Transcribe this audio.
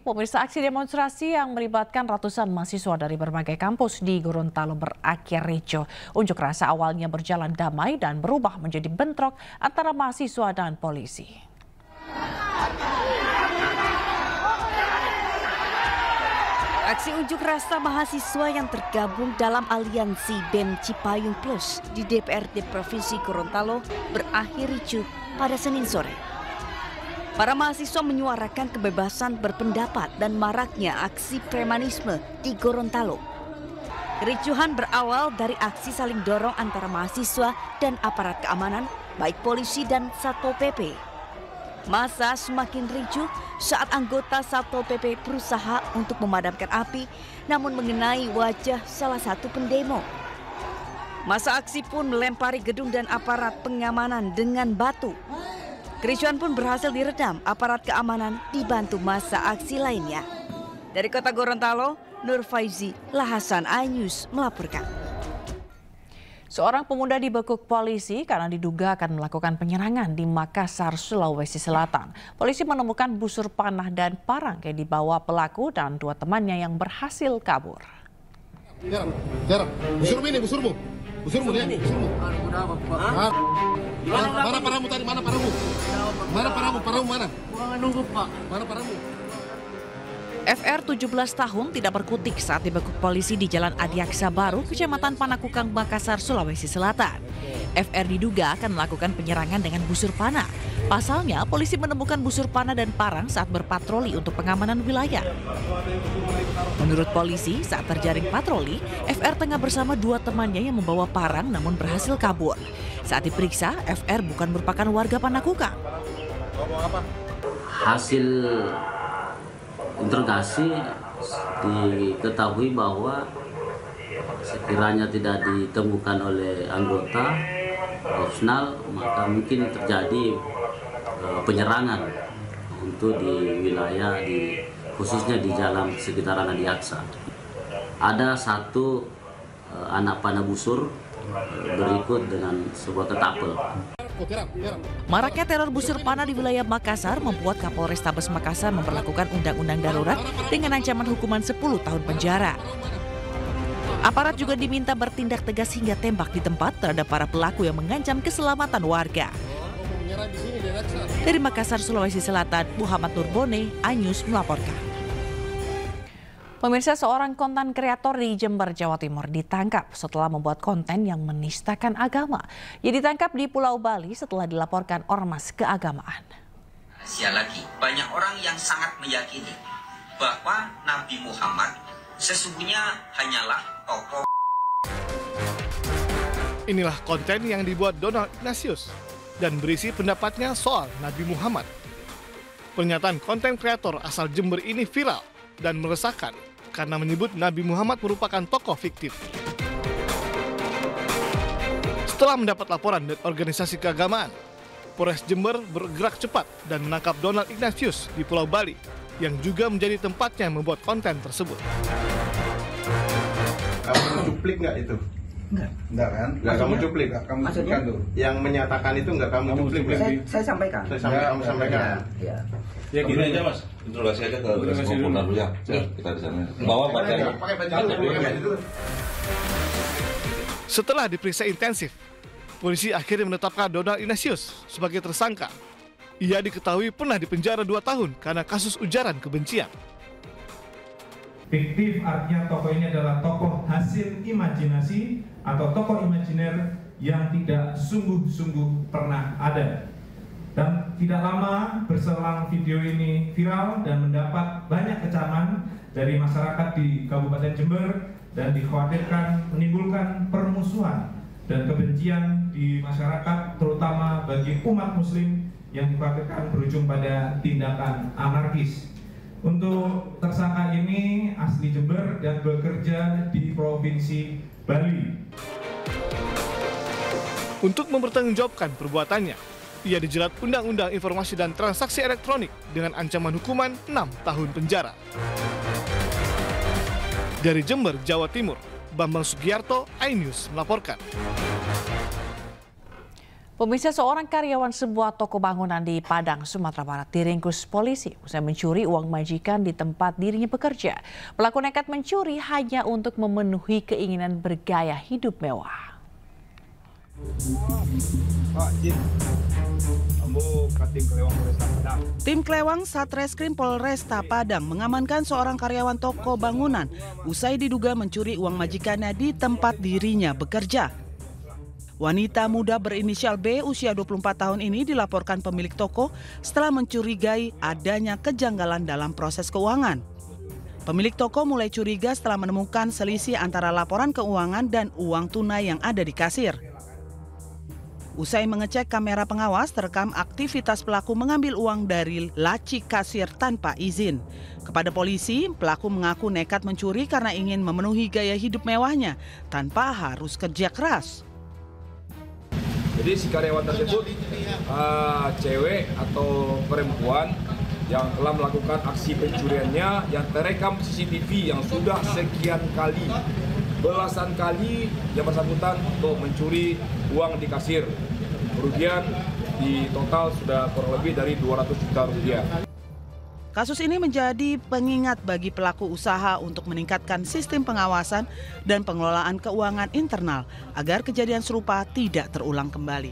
Pemirsa, aksi demonstrasi yang melibatkan ratusan mahasiswa dari berbagai kampus di Gorontalo berakhir ricuh. Unjuk rasa awalnya berjalan damai dan berubah menjadi bentrok antara mahasiswa dan polisi. Aksi unjuk rasa mahasiswa yang tergabung dalam aliansi BEM Cipayung Plus di DPRD Provinsi Gorontalo berakhir ricuh pada Senin sore. Para mahasiswa menyuarakan kebebasan berpendapat dan maraknya aksi premanisme di Gorontalo. Kericuhan berawal dari aksi saling dorong antara mahasiswa dan aparat keamanan, baik polisi dan Satpol PP. Massa semakin ricuh saat anggota Satpol PP berusaha untuk memadamkan api, namun mengenai wajah salah satu pendemo. Massa aksi pun melempari gedung dan aparat pengamanan dengan batu. Kericuhan pun berhasil diredam aparat keamanan dibantu massa aksi lainnya. Dari kota Gorontalo, Nur Faizi, Lahasan iNews melaporkan. Seorang pemuda dibekuk polisi karena diduga akan melakukan penyerangan di Makassar, Sulawesi Selatan. Polisi menemukan busur panah dan parang yang dibawa pelaku dan dua temannya yang berhasil kabur. Jarang. Busurmu ini, busurmu. Busurmu dia, busurmu. Mana paramu tadi? Mana paramu? Mana paramu? Paramu mana? Nunggu, Pak. Mana paramu? FR 17 tahun tidak berkutik saat dibekuk polisi di Jalan Adiaksa Baru, Kecamatan Panakukang, Makassar, Sulawesi Selatan. FR diduga akan melakukan penyerangan dengan busur panah. Pasalnya, polisi menemukan busur panah dan parang saat berpatroli untuk pengamanan wilayah. Menurut polisi, saat terjaring patroli, FR tengah bersama dua temannya yang membawa parang namun berhasil kabur. Saat diperiksa, FR bukan merupakan warga Panakukang. Hasil interogasi diketahui bahwa sekiranya tidak ditemukan oleh anggota opsional, maka mungkin terjadi penyerangan untuk di wilayah khususnya di jalan sekitaran Adiaksa. Ada satu anak panah busur berikut dengan sebuah ketapel. Maraknya teror busur panah di wilayah Makassar membuat Kapolrestabes Makassar memperlakukan undang-undang darurat dengan ancaman hukuman 10 tahun penjara. Aparat juga diminta bertindak tegas hingga tembak di tempat terhadap para pelaku yang mengancam keselamatan warga. Dari Makassar, Sulawesi Selatan, Muhammad Nurbone, iNews melaporkan. Pemirsa, seorang konten kreator di Jember, Jawa Timur ditangkap setelah membuat konten yang menistakan agama. Ia ditangkap di Pulau Bali setelah dilaporkan ormas keagamaan. Rahasia lagi, banyak orang yang sangat meyakini bahwa Nabi Muhammad sesungguhnya hanyalah tokoh. Inilah konten yang dibuat Donald Ignatius dan berisi pendapatnya soal Nabi Muhammad. Pernyataan konten kreator asal Jember ini viral dan meresahkan karena menyebut Nabi Muhammad merupakan tokoh fiktif. Setelah mendapat laporan dari organisasi keagamaan, Polres Jember bergerak cepat dan menangkap Donald Ignatius di Pulau Bali yang juga menjadi tempatnya membuat konten tersebut. Kamu cuplik nggak itu? Enggak kan? Enggak kamu cuplik, enggak kamu sebutkan tuh. Yang menyatakan itu enggak kamu cuplik. Saya sampaikan. Kamu sampaikan. Ya. Ya gini aja Mas, interogasi aja ke Polda dulu ya. Kita di sana. Bawa baca. Setelah diperiksa intensif, polisi akhirnya menetapkan Donald Ignatius sebagai tersangka. Ia diketahui pernah dipenjara 2 tahun karena kasus ujaran kebencian. Fiktif artinya tokoh ini adalah tokoh hasil imajinasi atau tokoh imajiner yang tidak sungguh-sungguh pernah ada. Dan tidak lama berselang video ini viral dan mendapat banyak kecaman dari masyarakat di Kabupaten Jember dan dikhawatirkan menimbulkan permusuhan dan kebencian di masyarakat, terutama bagi umat muslim yang dikhawatirkan berujung pada tindakan anarkis. Untuk tersangka ini asli Jember dan bekerja di Provinsi Bali. Untuk mempertanggungjawabkan perbuatannya, ia dijerat Undang-Undang Informasi dan Transaksi Elektronik dengan ancaman hukuman 6 tahun penjara. Dari Jember, Jawa Timur, Bambang Sugiarto, iNews melaporkan. Pemirsa, seorang karyawan sebuah toko bangunan di Padang, Sumatera Barat diringkus polisi usai mencuri uang majikan di tempat dirinya bekerja. Pelaku nekat mencuri hanya untuk memenuhi keinginan bergaya hidup mewah. Tim Klewang Satreskrim Polresta Padang mengamankan seorang karyawan toko bangunan usai diduga mencuri uang majikannya di tempat dirinya bekerja. Wanita muda berinisial B usia 24 tahun ini dilaporkan pemilik toko setelah mencurigai adanya kejanggalan dalam proses keuangan. Pemilik toko mulai curiga setelah menemukan selisih antara laporan keuangan dan uang tunai yang ada di kasir. Usai mengecek kamera pengawas, terekam aktivitas pelaku mengambil uang dari laci kasir tanpa izin. Kepada polisi, pelaku mengaku nekat mencuri karena ingin memenuhi gaya hidup mewahnya tanpa harus kerja keras. Jadi si karyawan tersebut cewek atau perempuan yang telah melakukan aksi pencuriannya yang terekam CCTV yang sudah sekian kali, belasan kali yang bersangkutan untuk mencuri uang di kasir. Kerugian di total sudah kurang lebih dari 200 juta rupiah. Kasus ini menjadi pengingat bagi pelaku usaha untuk meningkatkan sistem pengawasan dan pengelolaan keuangan internal agar kejadian serupa tidak terulang kembali.